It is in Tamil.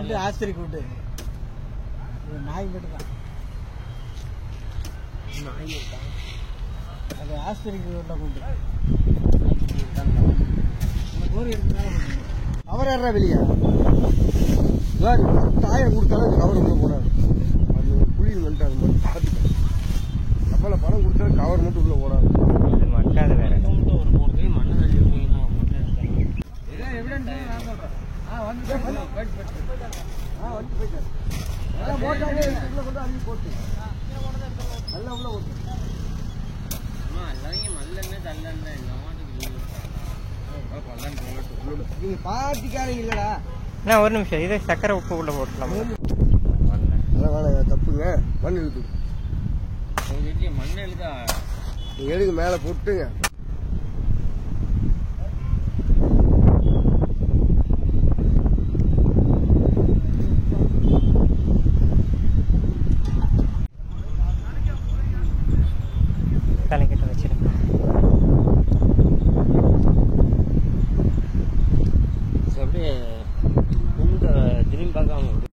கூட்டு ஆஸ்திரி கூட்டு நாய் மட்டும் தான் அது ஆஸ்திரிக்கு கூட்டு அவர் யாரா வெளியா தாயை கொடுத்தாலும் கவர் மட்டும் போடாது அது புளியில் வந்துட்டு அது மட்டும் பார்த்துக்க நம்மள பணம் கொடுத்தா கவர் மட்டும் உள்ள போடாது அது மட்டாது வேற ஒரு 3 கை மண்ணை தள்ளி போயின்னா நீங்க பாட்டிக்காரங்க இல்லடா நான் ஒரு நிமிஷம் இதை சக்கரை உப்பு உள்ள போட்டலாம் தப்புங்க மண் இழுத்து மண்ணை எழுதா நீங்க எடுக்க மேல போட்டுங்க